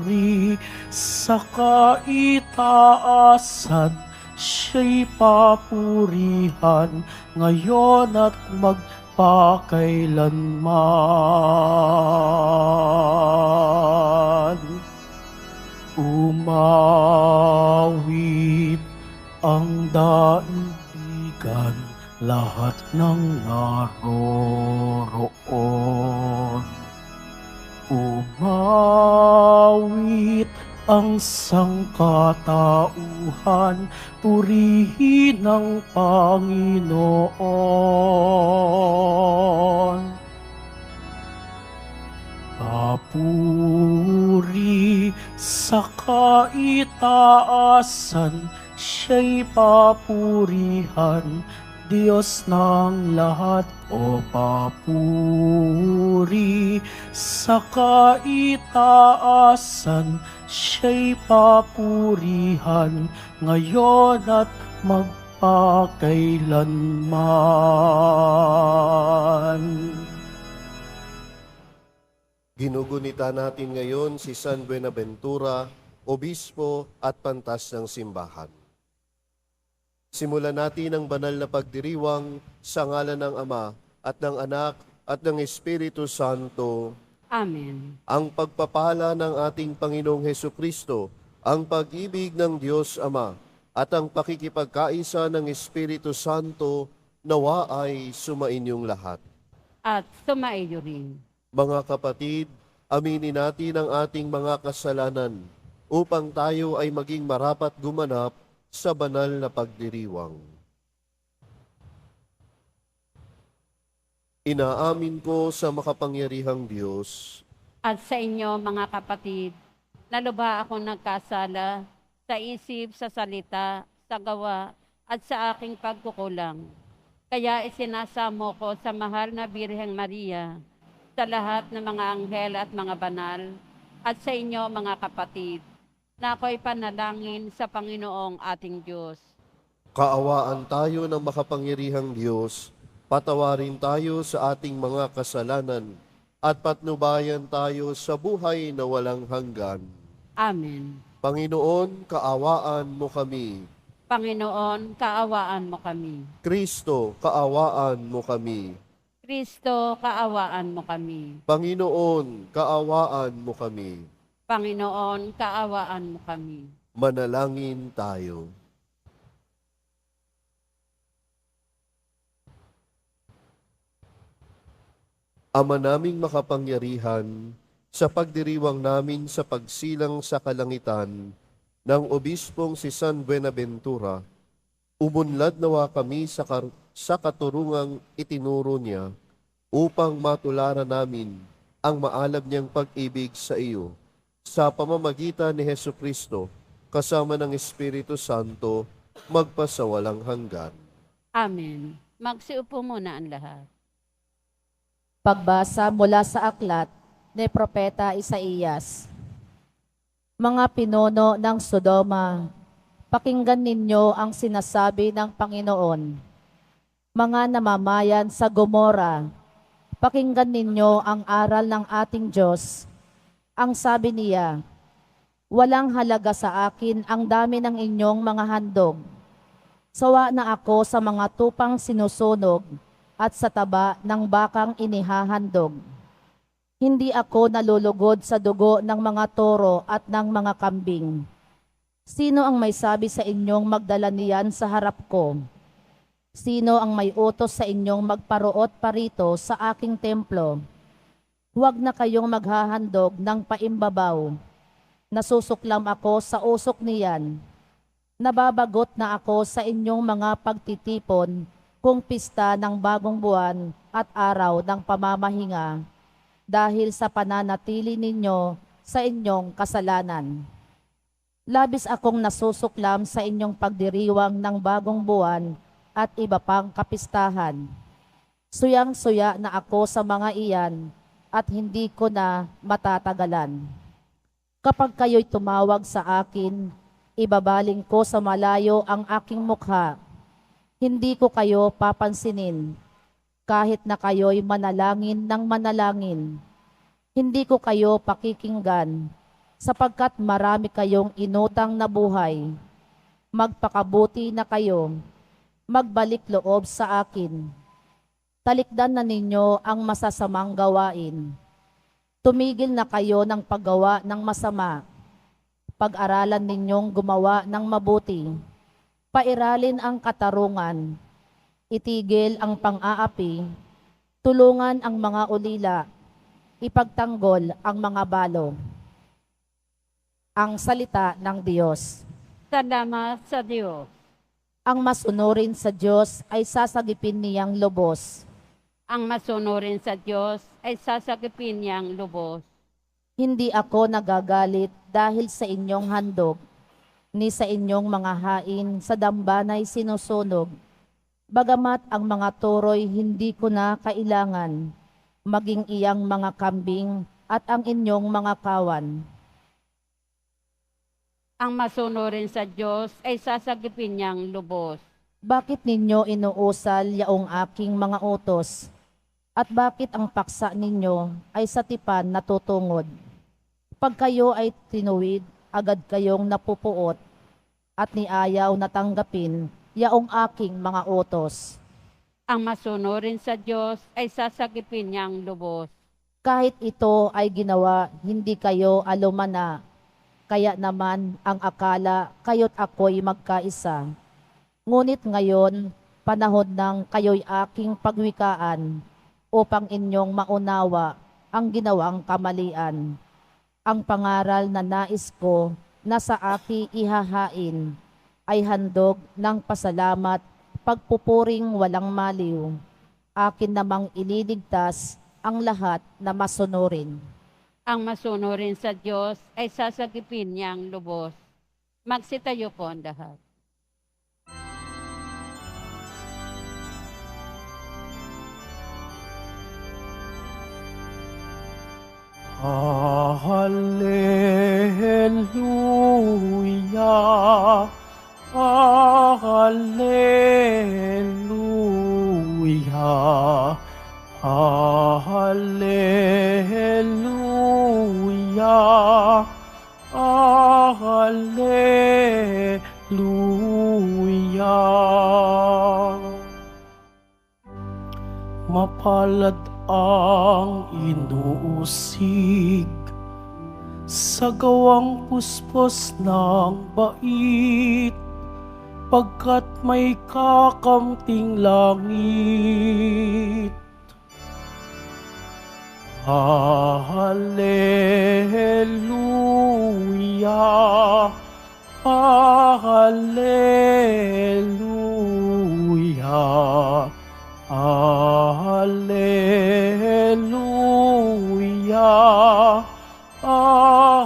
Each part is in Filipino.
papuri sa kaitaasan, siya'y papurihan ngayon at magpakailanman. Umawit ang daigdigan, lahat ng naroroon. Umawit ang sangkatauhan, purihin ang Panginoon. Papuri sa kaitaasan, siya'y papurihan, Diyos ng lahat. O papuri sa kaitaasan, siya'y papurihan ngayon at magpakailanman. Ginugunita natin ngayon si San Buenaventura, Obispo at Pantas ng Simbahan. Simulan natin ang banal na pagdiriwang sa ngalan ng Ama at ng Anak at ng Espiritu Santo. Amen. Ang pagpapala ng ating Panginoong Hesukristo, ang pag-ibig ng Diyos Ama at ang pakikipagkaisa ng Espiritu Santo nawa ay sumainyong lahat. At sumaiyo rin. Mga kapatid, aminin natin ang ating mga kasalanan upang tayo ay maging marapat gumanap sa banal na pagdiriwang. Inaamin ko sa makapangyarihang Diyos At sa inyo, mga kapatid, na lubha akong nagkasala sa isip, sa salita, sa gawa, at sa aking pagkukulang. Kaya isinasamo ko sa mahal na Birheng Maria, sa lahat ng mga anghel at mga banal, at sa inyo, mga kapatid, na ako'y panalangin sa Panginoong ating Diyos. Kaawaan tayo ng makapangyarihang Diyos, patawarin tayo sa ating mga kasalanan, at patnubayan tayo sa buhay na walang hanggan. Amen. Panginoon, kaawaan mo kami. Panginoon, kaawaan mo kami. Kristo, kaawaan mo kami. Kristo, kaawaan mo kami. Panginoon, kaawaan mo kami. Panginoon, kaawaan mo kami. Manalangin tayo. Ama naming makapangyarihan, sa pagdiriwang namin sa pagsilang sa kalangitan ng Obispong si San Buenaventura, umunlad nawa kami sa katurungang itinuro niya upang matularan namin ang maalab niyang pag-ibig sa iyo sa pamamagitan ni Hesukristo kasama ng Espiritu Santo magpasawalang hanggan. Amen. Magsiupo muna ang lahat. Pagbasa mula sa aklat ni Propeta Isaías. Mga pinuno ng Sodoma, pakinggan ninyo ang sinasabi ng Panginoon. Mga namamayan sa Gomora, pakinggan ninyo ang aral ng ating Diyos. Ang sabi niya, walang halaga sa akin ang dami ng inyong mga handog. Sawa na ako sa mga tupang sinusunog at sa taba ng bakang inihahandog. Hindi ako nalulugod sa dugo ng mga toro at ng mga kambing. Sino ang may sabi sa inyong magdala niyan sa harap ko? Sino ang may utos sa inyong magparuot parito sa aking templo? Huwag na kayong maghahandog ng paimbabaw. Nasusuklam ako sa usok niyan. Nababagot na ako sa inyong mga pagtitipon kung pista ng bagong buwan at araw ng pamamahinga dahil sa pananatili ninyo sa inyong kasalanan. Labis akong nasusuklam sa inyong pagdiriwang ng bagong buwan at iba pang kapistahan. Suyang-suya na ako sa mga iyan at hindi ko na matatagalan. Kapag kayo'y tumawag sa akin, ibabaling ko sa malayo ang aking mukha. Hindi ko kayo papansinin, kahit na kayo'y manalangin ng manalangin. Hindi ko kayo pakikinggan, sapagkat marami kayong inutang na buhay. Magpakabuti na kayo, magbalik loob sa akin. Talikdan na ninyo ang masasamang gawain. Tumigil na kayo ng paggawa ng masama. Pag-aralan ninyong gumawa ng mabuti. Pairalin ang katarungan. Itigil ang pang-aapi. Tulungan ang mga ulila. Ipagtanggol ang mga balo. Ang salita ng Diyos. Salamat sa Diyos. Ang masunurin sa Diyos ay sasagipin niyang lubos. Ang masunurin sa Diyos ay sasagipin niyang lubos. Hindi ako nagagalit dahil sa inyong handog, ni sa inyong mga hain sa dambanay sinusunog. Bagamat ang mga turoy hindi ko na kailangan, maging iyang mga kambing at ang inyong mga kawan. Ang masunurin sa Diyos ay sasagipin niyang lubos. Bakit ninyo inuusal yaong aking mga utos? At bakit ang paksa ninyo ay sa tipan natutungod? Pag kayo ay tinuwid, agad kayong napupuot at niayaw na tanggapin yaong aking mga utos. Ang masunurin sa Diyos ay sasagipin niyang lubos. Kahit ito ay ginawa, hindi kayo alumana. Kaya naman ang akala kayo't ako'y magkaisa. Ngunit ngayon, panahon ng kayo'y aking pagwikaan upang inyong maunawa ang ginawang kamalian. Ang pangaral na nais ko na sa aki ihahain ay handog ng pasalamat, pagpupuring walang maliw. Akin namang ililigtas ang lahat na masunurin. Ang masunurin sa Diyos ay sasagipin niyang lubos. Magsitayo po ang lahat. Hallelujah, Hallelujah, Hallelujah, Hallelujah. Mapalad ang inuusig sa gawang puspos ng bait, pagkat may kakamting langit. Hallelujah, Hallelujah, Hallelujah, Hallelujah.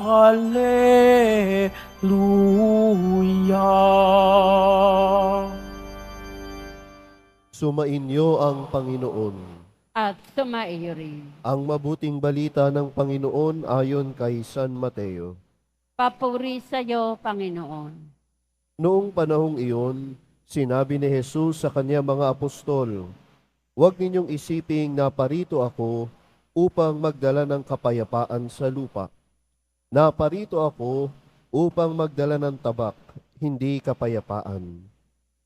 Sumainyo ang Panginoon. At sumaiyo rin. Ang mabuting balita ng Panginoon ayon kay San Mateo. Papuri sa iyo, Panginoon. Noong panahong iyon, sinabi ni Jesus sa kanyang mga apostol, "Huwag ninyong isiping naparito ako upang magdala ng kapayapaan sa lupa. Naparito ako upang magdala ng tabak, hindi kapayapaan.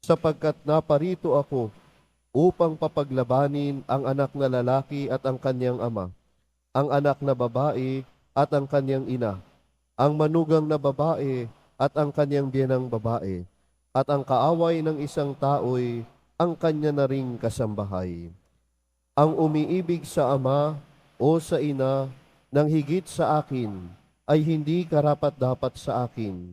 Sapagkat naparito ako upang papaglabanin ang anak na lalaki at ang kanyang ama, ang anak na babae at ang kanyang ina, ang manugang na babae at ang kanyang biyenang babae, at ang kaaway ng isang tao'y ang kanya na ring kasambahay. Ang umiibig sa ama o sa ina ng higit sa akin ay hindi karapat-dapat sa akin,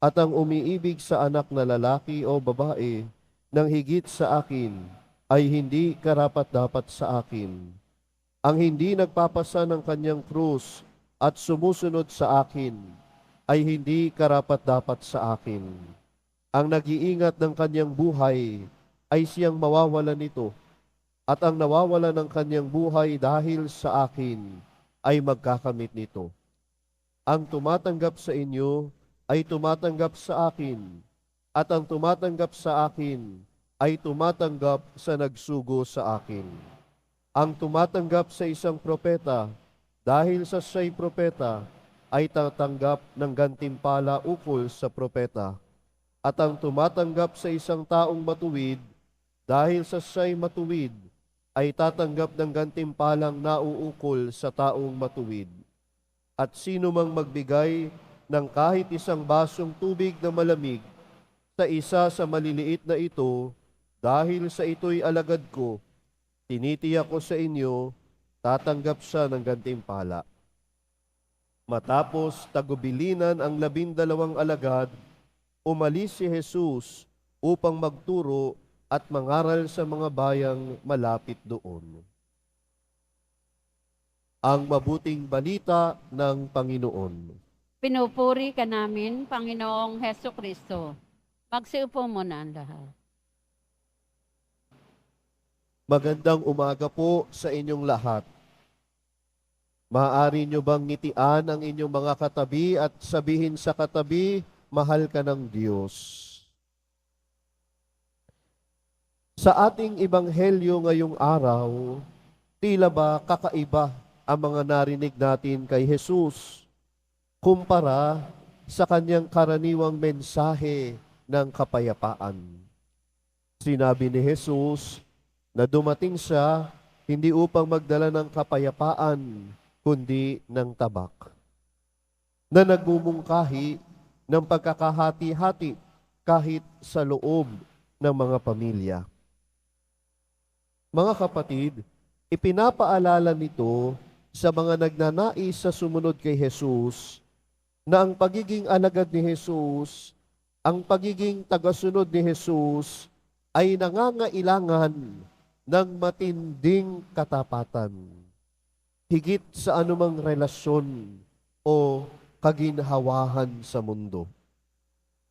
at ang umiibig sa anak na lalaki o babae ng higit sa akin ay hindi karapat-dapat sa akin. Ang hindi nagpapasa ng kanyang krus at sumusunod sa akin ay hindi karapat-dapat sa akin. Ang nag-iingat ng kanyang buhay ay siyang mawawala nito, at ang nawawala ng kanyang buhay dahil sa akin ay magkakamit nito. Ang tumatanggap sa inyo ay tumatanggap sa akin, at ang tumatanggap sa akin ay tumatanggap sa nagsugo sa akin. Ang tumatanggap sa isang propeta dahil sa siya'y propeta ay tatanggap ng gantimpala ukol sa propeta. At ang tumatanggap sa isang taong matuwid, dahil sa siya'y matuwid, ay tatanggap ng gantimpalang nauukol sa taong matuwid. At sino mang magbigay ng kahit isang basong tubig na malamig sa isa sa maliliit na ito, dahil sa ito'y alagad ko, tinitiyak ko sa inyo, tatanggap siya ng gantimpala. Matapos tagubilinan ang 12 alagad, umalis si Jesus upang magturo at mangaral sa mga bayang malapit doon. Ang mabuting balita ng Panginoon. Pinupuri ka namin, Panginoong Heso Kristo. Magsiupo muna ang lahat. Magandang umaga po sa inyong lahat. Maaari nyo bang ngitian ang inyong mga katabi at sabihin sa katabi, mahal ka ng Diyos. Sa ating ebanghelyo ngayong araw, tila ba kakaiba ang mga narinig natin kay Jesus kumpara sa kanyang karaniwang mensahe ng kapayapaan. Sinabi ni Jesus na dumating siya hindi upang magdala ng kapayapaan, kundi ng tabak, na nagmumungkahi ng pagkakahati-hati kahit sa loob ng mga pamilya. Mga kapatid, ipinapaalala nito sa mga nagnanais sa sumunod kay Jesus na ang pagiging alagad ni Jesus, ang pagiging tagasunod ni Jesus ay nangangailangan ng matinding katapatan, higit sa anumang relasyon o kaginhawahan sa mundo.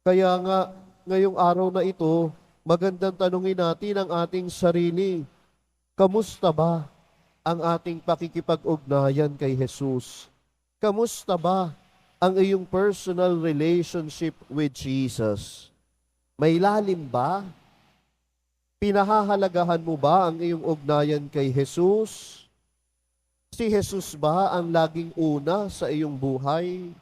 Kaya nga, ngayong araw na ito, magandang tanungin natin ang ating sarili. Kamusta ba ang ating pakikipag-ugnayan kay Jesus? Kamusta ba ang iyong personal relationship with Jesus? May lalim ba? Pinahahalagahan mo ba ang iyong ugnayan kay Jesus? Si Jesus ba ang laging una sa iyong buhay?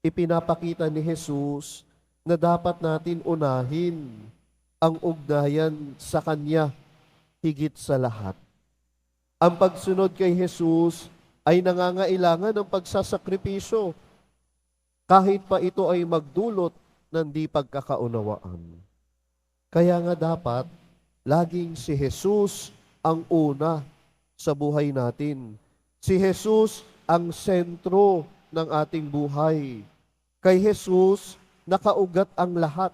Ipinapakita ni Jesus na dapat natin unahin ang ugnayan sa Kanya higit sa lahat. Ang pagsunod kay Jesus ay nangangailangan ng pagsasakripisyo, kahit pa ito ay magdulot ng di pagkakaunawaan. Kaya nga dapat, laging si Jesus ang una sa buhay natin. Si Jesus ang sentro ng ating buhay. Kay Jesus, nakaugat ang lahat.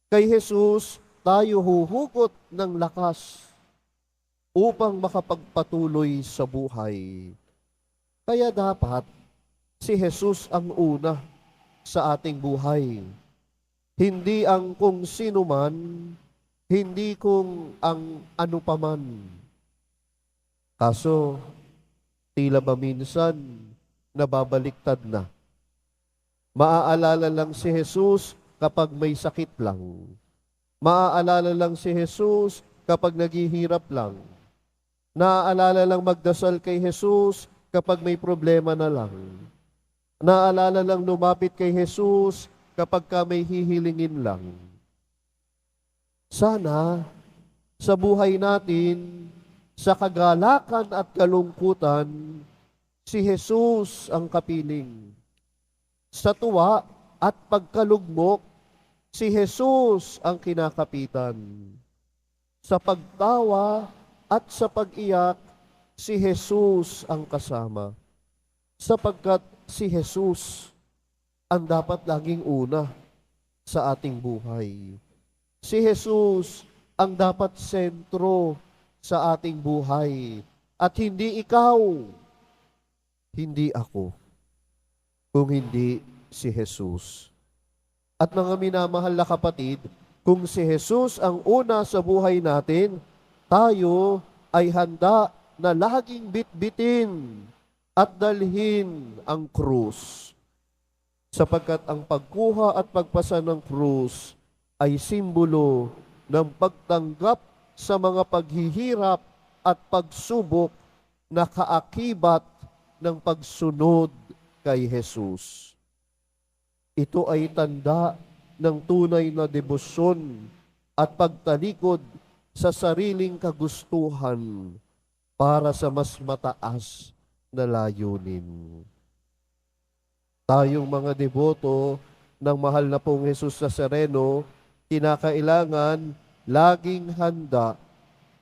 Kay Jesus, tayo huhugot ng lakas upang makapagpatuloy sa buhay. Kaya dapat, si Jesus ang una sa ating buhay. Hindi ang kung sino man, hindi kung ang ano paman. Kaso, tila ba minsan, nababaliktad na. Maaalala lang si Jesus kapag may sakit lang. Maaalala lang si Jesus kapag naghihirap lang. Naaalala lang magdasal kay Jesus kapag may problema na lang. Naaalala lang lumapit kay Jesus kapag ka may hihilingin lang. Sana, sa buhay natin, sa kagalakan at kalungkutan, si Jesus ang kapiling. Sa tuwa at pagkalugmok, si Jesus ang kinakapitan. Sa pagtawa at sa pag-iyak, si Jesus ang kasama. Sapagkat si Jesus ang dapat laging una sa ating buhay. Si Jesus ang dapat sentro sa ating buhay. At hindi ikaw, hindi ako, kung hindi si Jesus. At mga minamahal na kapatid, kung si Jesus ang una sa buhay natin, tayo ay handa na laging bitbitin at dalhin ang krus. Sapagkat ang pagkuha at pagpasa ng krus ay simbolo ng pagtanggap sa mga paghihirap at pagsubok na kaakibat ng pagsunod kay Jesus. Ito ay tanda ng tunay na debosyon at pagtalikod sa sariling kagustuhan para sa mas mataas na layunin. Tayong mga deboto ng mahal na pong Jesus Nazareno, kinakailangan laging handa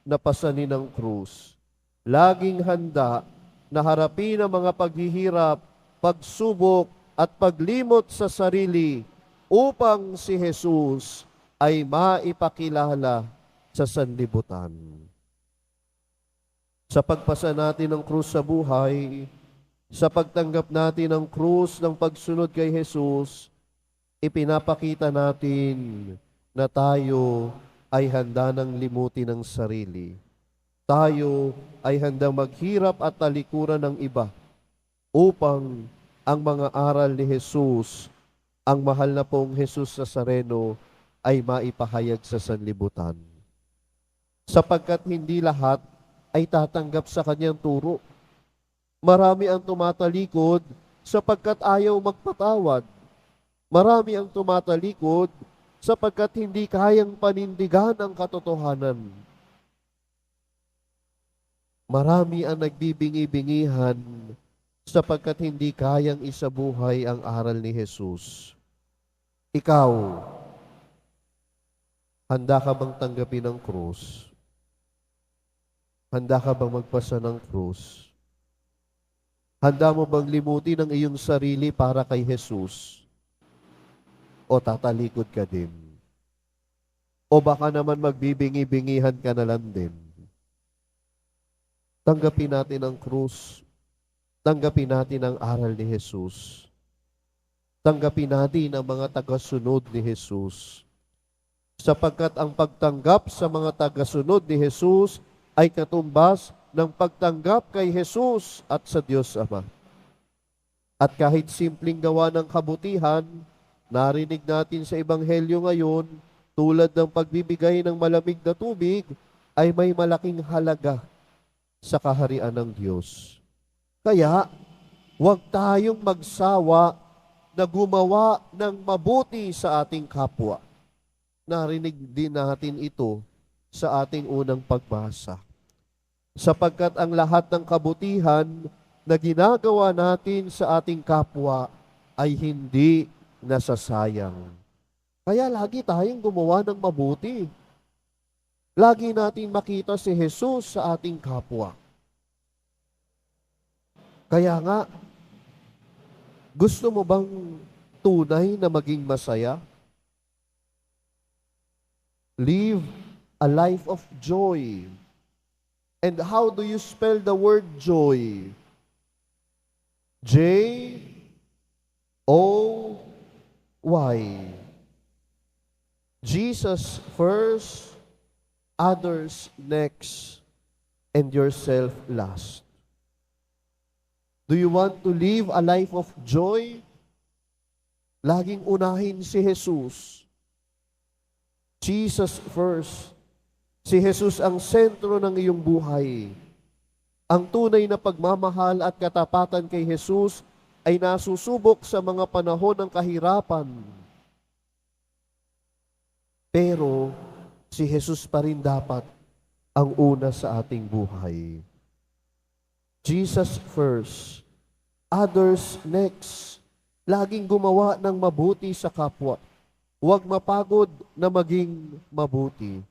na pasanin ang krus. Laging handa na harapin ang mga paghihirap, pagsubok at paglimot sa sarili upang si Jesus ay maipakilala sa sanlibutan. Sa pagpasa natin ng krus sa buhay, sa pagtanggap natin ng krus ng pagsunod kay Jesus, ipinapakita natin na tayo ay handa ng limutin ng sarili. Tayo ay handang maghirap at talikuran ng iba upang ang mga aral ni Jesus, ang mahal na pong Jesus Nazareno, ay maipahayag sa sanlibutan. Sapagkat hindi lahat ay tatanggap sa kanyang turo. Marami ang tumatalikod sapagkat ayaw magpatawad. Marami ang tumatalikod sapagkat hindi kayang panindigan ang katotohanan. Marami ang nagbibingi-bingihan sapagkat hindi kayang isabuhay ang aral ni Jesus. Ikaw, handa ka bang tanggapin ang krus? Handa ka bang magpasa ng krus? Handa mo bang limutin ang iyong sarili para kay Jesus? O tatalikod ka din? O baka naman magbibingi-bingihan ka na lang din? Tanggapin natin ang krus. Tanggapin natin ang aral ni Jesus. Tanggapin natin ang mga tagasunod ni Jesus. Sapagkat ang pagtanggap sa mga tagasunod ni Jesus ay katumbas ng pagtanggap kay Jesus at sa Diyos Ama. At kahit simpleng gawa ng kabutihan, narinig natin sa Ebanghelyo ngayon, tulad ng pagbibigay ng malamig na tubig, ay may malaking halaga sa kaharian ng Diyos. Kaya, huwag tayong magsawa na gumawa ng mabuti sa ating kapwa. Narinig din natin ito sa ating unang pagbasa. Sapagkat ang lahat ng kabutihan na ginagawa natin sa ating kapwa ay hindi nasasayang. Kaya lagi tayong gumawa ng mabuti. Lagi natin makita si Jesus sa ating kapwa. Kaya nga, gusto mo bang tunay na maging masaya? Live a life of joy. And how do you spell the word joy? J-O-Y. Jesus first, others next, and yourself last. Do you want to live a life of joy? Laging unahin si Jesus. Jesus first. Si Jesus ang sentro ng iyong buhay. Ang tunay na pagmamahal at katapatan kay Jesus ay nasusubok sa mga panahon ng kahirapan. Pero si Jesus pa rin dapat ang una sa ating buhay. Jesus first, others next. Laging gumawa ng mabuti sa kapwa. Huwag mapagod na maging mabuti.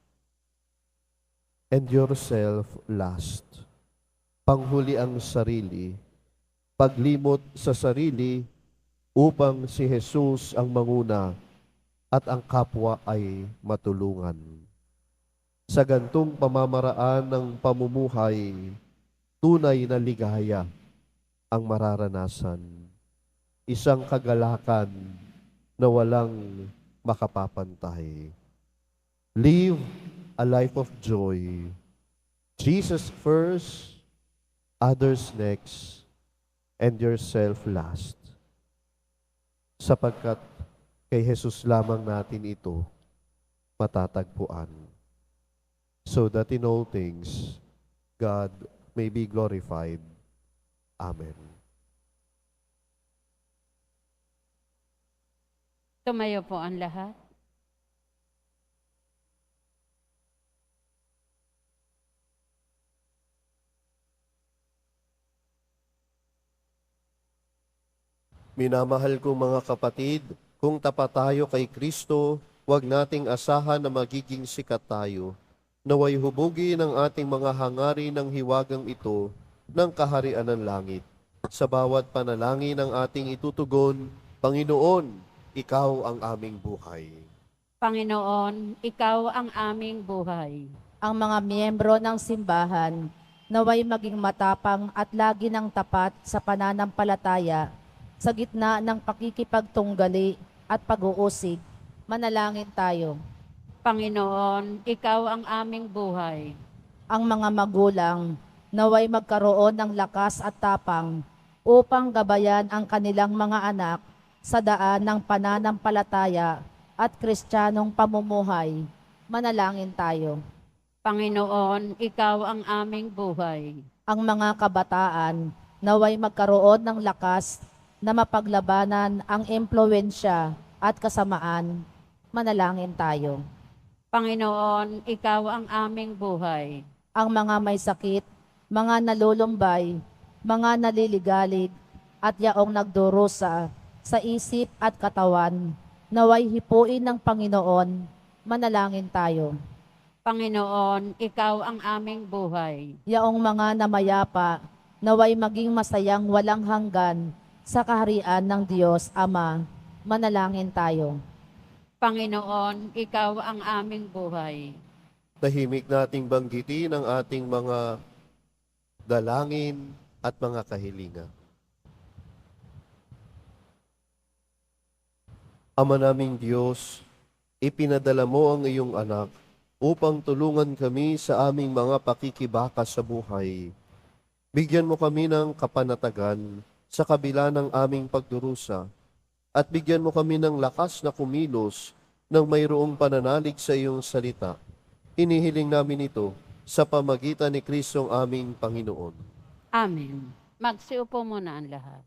And yourself last. Panghuli ang sarili. Paglimot sa sarili upang si Jesus ang manguna at ang kapwa ay matulungan. Sa gantong pamamaraan ng pamumuhay, tunay na ligaya ang mararanasan. Isang kagalakan na walang makapapantay. Live a life of joy. Jesus first, others next, and yourself last. Sapagkat kay Jesus lamang natin ito matatagpuan. So that in all things, God may be glorified. Amen. Tumayo po ang lahat. Minamahal kong mga kapatid, kung tapat tayo kay Kristo, huwag nating asahan na magiging sikat tayo. Naway hubugin ang ating mga hangarin ng hiwagang ito ng kaharian ng langit. Sa bawat panalangin ng ating itutugon, Panginoon, Ikaw ang aming buhay. Panginoon, Ikaw ang aming buhay. Ang mga miyembro ng simbahan, naway maging matapang at lagi ng tapat sa pananampalataya sa gitna ng pakikipagtunggali at pag-uusig. Manalangin tayo. Panginoon, Ikaw ang aming buhay. Ang mga magulang, naway magkaroon ng lakas at tapang upang gabayan ang kanilang mga anak sa daan ng pananampalataya at kristyanong pamumuhay. Manalangin tayo. Panginoon, Ikaw ang aming buhay. Ang mga kabataan, naway magkaroon ng lakas na mapaglabanan ang impluwensya at kasamaan. Manalangin tayo. Panginoon, Ikaw ang aming buhay. Ang mga may sakit, mga nalulumbay, mga naliligalig, at yaong nagdurusa sa isip at katawan, naway hipuin ng Panginoon. Manalangin tayo. Panginoon, Ikaw ang aming buhay. Yaong mga namayapa, naway maging masayang walang hanggan sa kaharian ng Diyos Ama. Manalangin tayo. Panginoon, Ikaw ang aming buhay. Tahimik nating banggitin ang ating mga dalangin at mga kahilingan. Ama naming Diyos, ipinadala mo ang iyong anak upang tulungan kami sa aming mga pakikibaka sa buhay. Bigyan mo kami ng kapanatagan sa kabila ng aming pagdurusa at bigyan mo kami ng lakas na kumilos ng mayroong pananalig sa iyong salita. Hinihiling namin ito sa pamagitan ni Kristong aming Panginoon. Amen. Magsiupo muna ang lahat.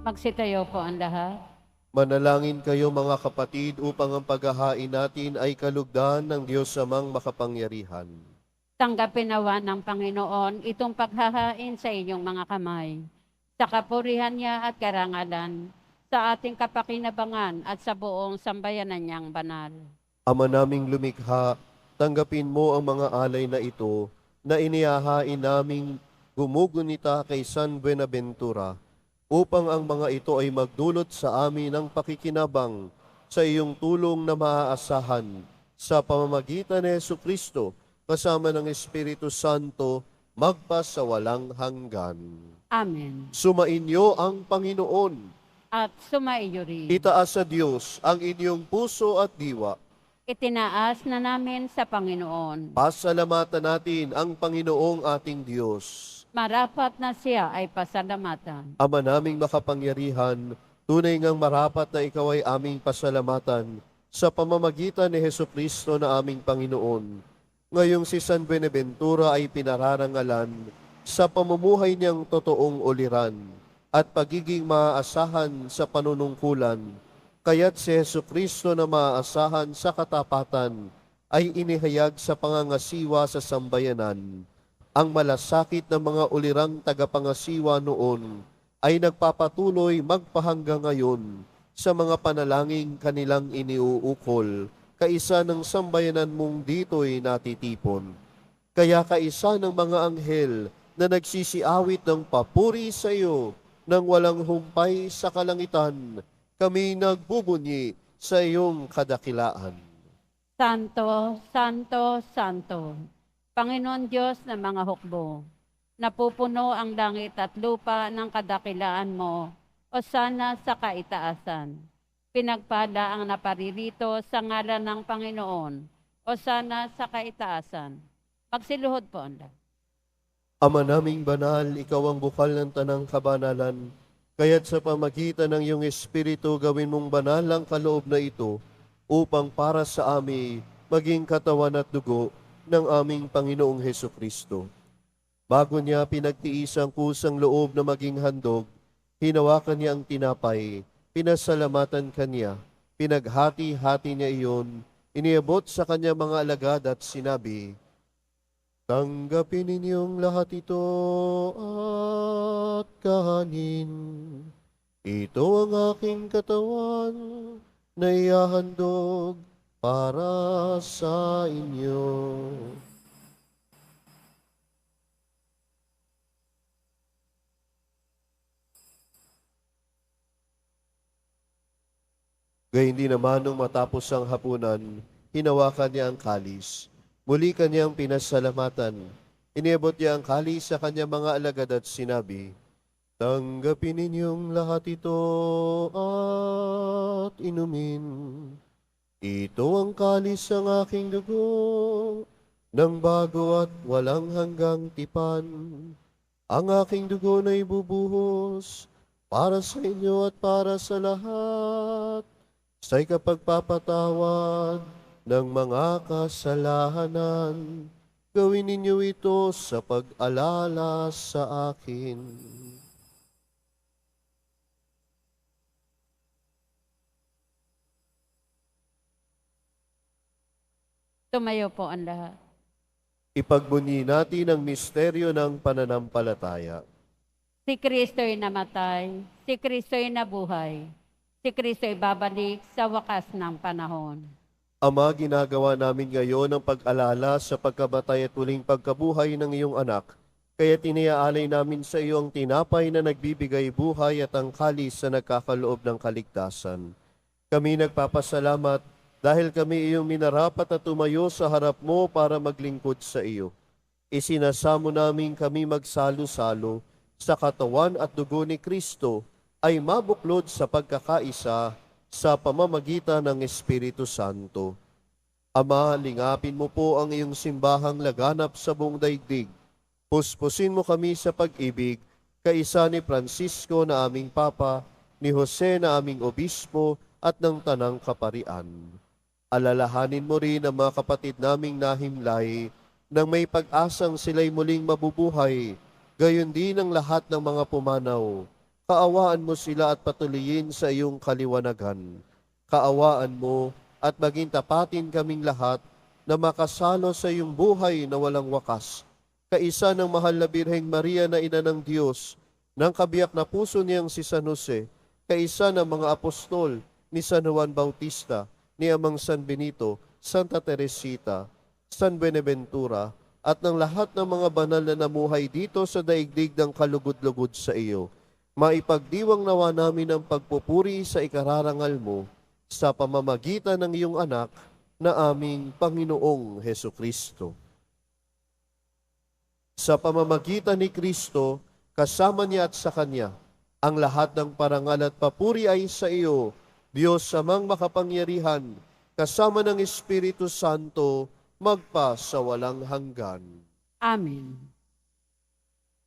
Magsitayo po ang lahat. Manalangin kayo mga kapatid upang ang paghahain natin ay kalugdan ng Diyos amang makapangyarihan. Tanggapin nawa ng Panginoon itong paghahain sa inyong mga kamay, sa kapurihan niya at karangalan, sa ating kapakinabangan at sa buong sambayanan niyang banal. Ama naming lumikha, tanggapin mo ang mga alay na ito na inihahain naming gumugunita kay San Buenaventura upang ang mga ito ay magdulot sa amin ng pakikinabang sa iyong tulong na maaasahan sa pamamagitan ni Jesucristo kasama ng Espiritu Santo magpasawalang hanggan. Amen. Sumainyo ang Panginoon. At sumaiyo rin. Itaas sa Diyos ang inyong puso at diwa. Itinaas na namin sa Panginoon. Pasalamatan natin ang Panginoong ating Diyos. Marapat na siya ay pasalamatan. Ama naming makapangyarihan, tunay ngang marapat na ikaw ay aming pasalamatan sa pamamagitan ni Jesucristo na aming Panginoon. Ngayong si San Buenaventura ay pinararangalan sa pamumuhay niyang totoong uliran. at pagiging maaasahan sa panunungkulan. Kaya't si Jesucristo na maaasahan sa katapatan ay inihayag sa pangangasiwa sa sambayanan. Ang malasakit ng mga ulirang tagapangasiwa noon ay nagpapatuloy magpahanggang ngayon sa mga panalangin kanilang iniuukol, kaisa ng sambayanan mong dito'y natitipon. Kaya kaisa ng mga anghel na nagsisiawit ng papuri sa iyo nang walang humpay sa kalangitan, kami nagbubunyi sa iyong kadakilaan. Santo, Santo, Santo, Panginoon Diyos ng mga hukbo, napupuno ang langit at lupa ng kadakilaan mo, o sana sa kaitaasan. Pinagpala ang naparirito sa ngalan ng Panginoon, o sana sa kaitaasan. Magsiluhod po ang lahat. Ama naming banal, ikaw ang bukal ng tanang kabanalan, kaya't sa pamagitan ng iyong Espiritu gawin mong banal ang kaloob na ito, upang para sa amin maging katawan at dugo ng aming Panginoong Hesukristo. Bago niya pinagtiis ang kusang loob na maging handog, hinawakan niya ang tinapay, pinasalamatan kanya, pinaghati-hati niya iyon, iniabot sa kanya mga alagad at sinabi, "Tanggapin ninyong lahat ito at kahanin. Ito ang aking katawan na ihahandog para sa inyo." Gayun din naman nung matapos ang hapunan, hinawakan niya ang kalis. Muli kanyang pinasalamatan. Iniabot niya ang kalis sa kanyang mga alagad at sinabi, "Tanggapin ninyong lahat ito at inumin. Ito ang kalis ng aking dugo, ng bago at walang hanggang tipan. Ang aking dugo na ibubuhos para sa inyo at para sa lahat, sa ikapagpapatawad ng mga kasalanan. Gawin ninyo ito sa pag-alala sa akin." Tumayo po ang lahat. Ipagbunyi natin ang misteryo ng pananampalataya. Si Kristo'y namatay, si Kristo'y nabuhay, si Kristo'y babalik sa wakas ng panahon. Ama, ginagawa namin ngayon ang pag-alala sa pagkabatay at muling pagkabuhay ng iyong anak, kaya tiniaalay namin sa iyo ang tinapay na nagbibigay buhay at ang kalis na nagkakaloob ng kaligtasan. Kami nagpapasalamat dahil kami iyong minarapat at tumayo sa harap mo para maglingkod sa iyo. Isinasamo namin kami magsalo-salo sa katawan at dugo ni Kristo ay mabuklod sa pagkakaisa sa pamamagitan ng Espiritu Santo. Ama, lingapin mo po ang iyong simbahang laganap sa buong daigdig. Puspusin mo kami sa pag-ibig, kaisa ni Francisco na aming Papa, ni Jose na aming Obispo, at ng Tanang Kaparian. Alalahanin mo rin ang mga kapatid naming nahimlay, nang may pag-asang sila'y muling mabubuhay, gayon din ang lahat ng mga pumanaw. Kaawaan mo sila at patuloyin sa iyong kaliwanagan. Kaawaan mo at maging tapatin kaming lahat na makasalo sa iyong buhay na walang wakas. Kaisa ng mahal na Birheng Maria na Ina ng Diyos, ng kabiyak na puso niyang si San Jose, kaisa ng mga apostol ni San Juan Bautista, ni Amang San Benito, Santa Teresita, San Buenaventura, at ng lahat ng mga banal na namuhay dito sa daigdig ng kalugod-lugod sa iyo. Maipagdiwang nawa namin ang pagpupuri sa ikararangal mo sa pamamagitan ng iyong anak na aming Panginoong Hesukristo. Sa pamamagitan ni Kristo, kasama niya at sa Kanya, ang lahat ng parangal at papuri ay sa iyo, Diyos amang makapangyarihan, kasama ng Espiritu Santo, magpa sa walang hanggan. Amen.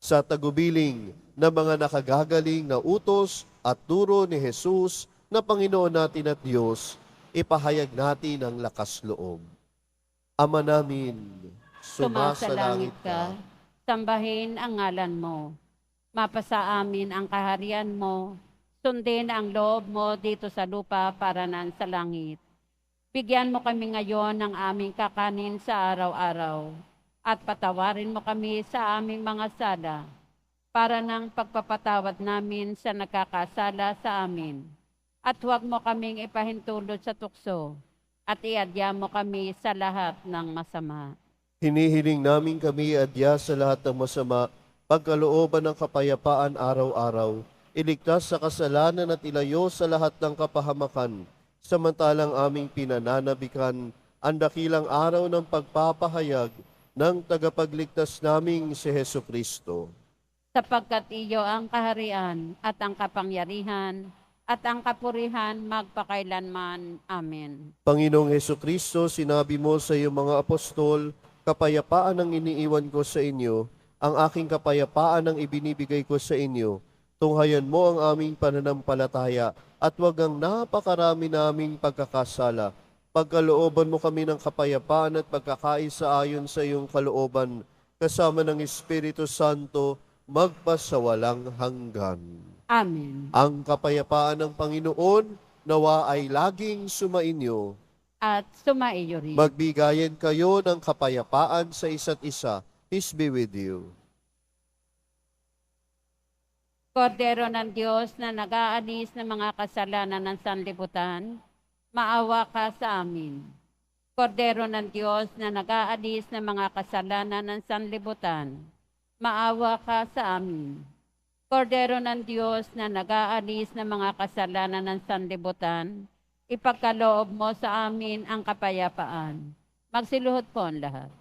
Sa tagubiling ng mga nakagagaling na utos at turo ni Jesus na Panginoon natin at Diyos, ipahayag natin ang lakas loob. Ama namin, Sumasalangit ka, sambahin ang ngalan mo. Mapasa amin ang kaharian mo, sundin ang loob mo dito sa lupa para nan sa langit. Bigyan mo kami ngayon ng aming kakanin sa araw-araw, at patawarin mo kami sa aming mga sala, para ng pagpapatawad namin sa nakakasala sa amin. At huwag mo kaming ipahintulot sa tukso, at iadya mo kami sa lahat ng masama. Hinihiling namin kami adya sa lahat ng masama, pagkalooban ng kapayapaan araw-araw, iligtas sa kasalanan at ilayo sa lahat ng kapahamakan, samantalang aming pinananabikan ang dakilang araw ng pagpapahayag ng tagapagligtas naming si Hesu Kristo. Sapagkat iyo ang kaharian at ang kapangyarihan at ang kapurihan magpakailanman. Amen. Panginoong Hesu Kristo, sinabi mo sa iyong mga apostol, kapayapaan ang iniiwan ko sa inyo, ang aking kapayapaan ang ibinibigay ko sa inyo. Tunghayan mo ang aming pananampalataya at wag ang napakarami naming pagkakasala. Pagkalooban mo kami ng kapayapaan at pagkakaisa ayon sa iyong kalooban, kasama ng Espiritu Santo, magpasawalang hanggan. Amen. Ang kapayapaan ng Panginoon nawa ay laging sumainyo. At sumaiyo rin. Magbigayan kayo ng kapayapaan sa isa't isa. Peace be with you. Kordero ng Diyos na nag-aalis ng mga kasalanan ng sanlibutan, maawa ka sa amin. Kordero ng Diyos na nag-aalis ng mga kasalanan ng sanlibutan, maawa ka sa amin. Kordero ng Diyos na nag-aalis ng mga kasalanan ng sanlibutan, ipagkaloob mo sa amin ang kapayapaan. Magsiluhod po ang lahat.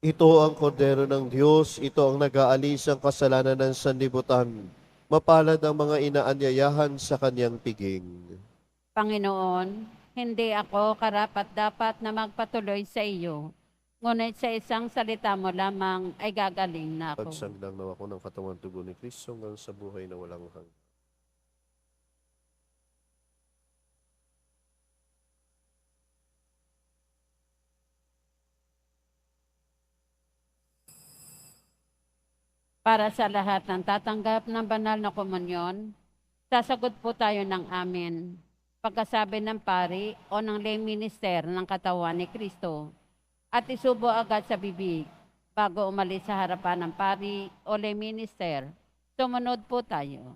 Ito ang kordero ng Diyos, ito ang nag-aalis ng kasalanan ng sanlibutan. Mapalad ang mga inaanyayahan sa kanyang piging. Panginoon, hindi ako karapat-dapat na magpatuloy sa iyo, ngunit sa isang salita mo lamang ay gagaling na ako. Pagsanglang nawa ko ng katawan tugon ni Kristo hanggang sa buhay na walang hanggan. Para sa lahat ng tatanggap ng banal na komunyon, sasagot po tayo ng amen. Pagkasabi ng pari o ng lay minister ng katawan ni Kristo, at isubo agad sa bibig bago umalis sa harapan ng pari o lay minister. Sumunod po tayo.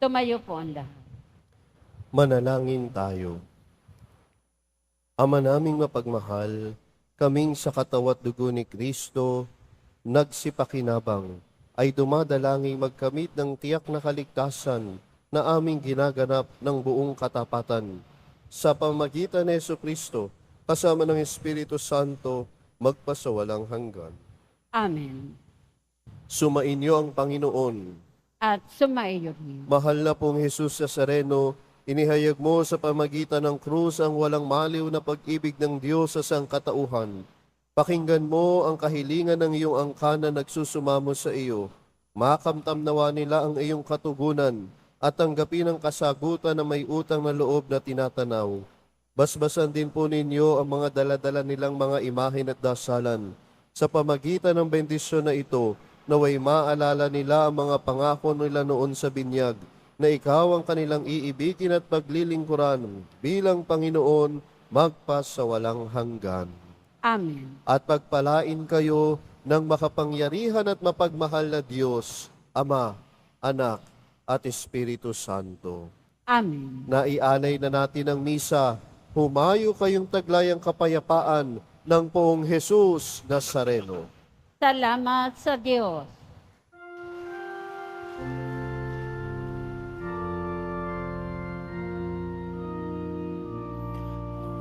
Tumayo po ang lahat. Manalangin tayo. Ama naming mapagmahal, kaming sa katawat dugo ni Kristo, nagsipakinabang, ay dumadalangin magkamit ng tiyak na kaligtasan na aming ginaganap ng buong katapatan. Sa pamagitan ni Hesu Kristo, kasama ng Espiritu Santo, magpasawalang hanggan. Amen. Sumainyo ang Panginoon. At sumaiyo rin. Mahal na pong Jesus Nazareno, inihayag mo sa pamagitan ng krus ang walang maliw na pag-ibig ng Diyos sa sangkatauhan. Pakinggan mo ang kahilingan ng iyong angkan na nagsusumamo sa iyo. Makamtam nawa nila ang iyong katugunan at tanggapin ang kasagutan na may utang na loob na tinatanaw. Basbasan din po ninyo ang mga daladala nilang mga imahen at dasalan. Sa pamagitan ng bendisyon na ito, naway maalala nila ang mga pangako nila noon sa binyag, na ikaw ang kanilang iibigin at paglilingkuran bilang Panginoon magpas sa walang hanggan. Amen. At pagpalain kayo ng makapangyarihan at mapagmahal na Diyos, Ama, Anak, at Espiritu Santo. Amen. Naialay na natin ang misa, humayo kayong taglayang kapayapaan ng Poong Jesus Nazareno. Salamat sa Diyos.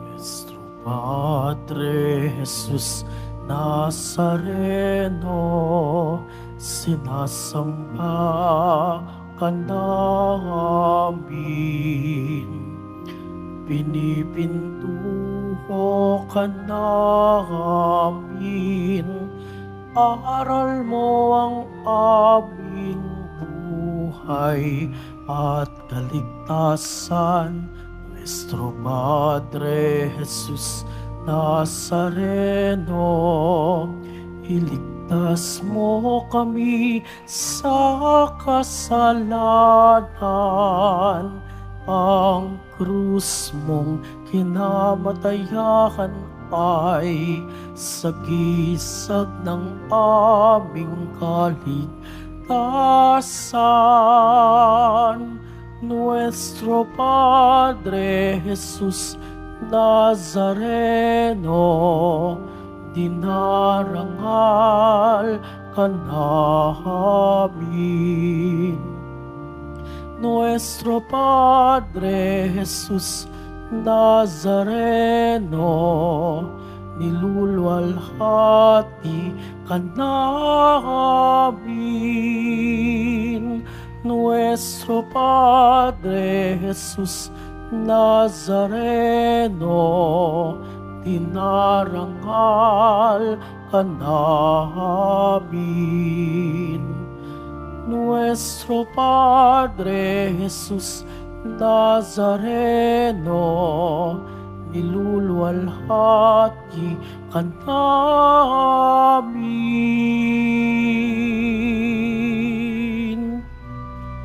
Nuestro Padre Jesus Nazareno, sinasamba ka namin. Pinipintuho ka namin, aral mo ang aming buhay at kaligtasan. Nuestro Padre Jesus Nazareno, iligtas mo kami sa kasalanan. Ang krus mong kinamatayan ay sagisag ng aming kaligtasan. Nuestro Padre Jesus Nazareno, dinarangal ka namin. Nuestro Padre Jesus Nazareno, niluluwalhati ka namin. Nuestro Padre Jesus Nazareno, dinarangal ka namin. Nuestro Padre Jesus Nazareno, niluluwalhati ka namin.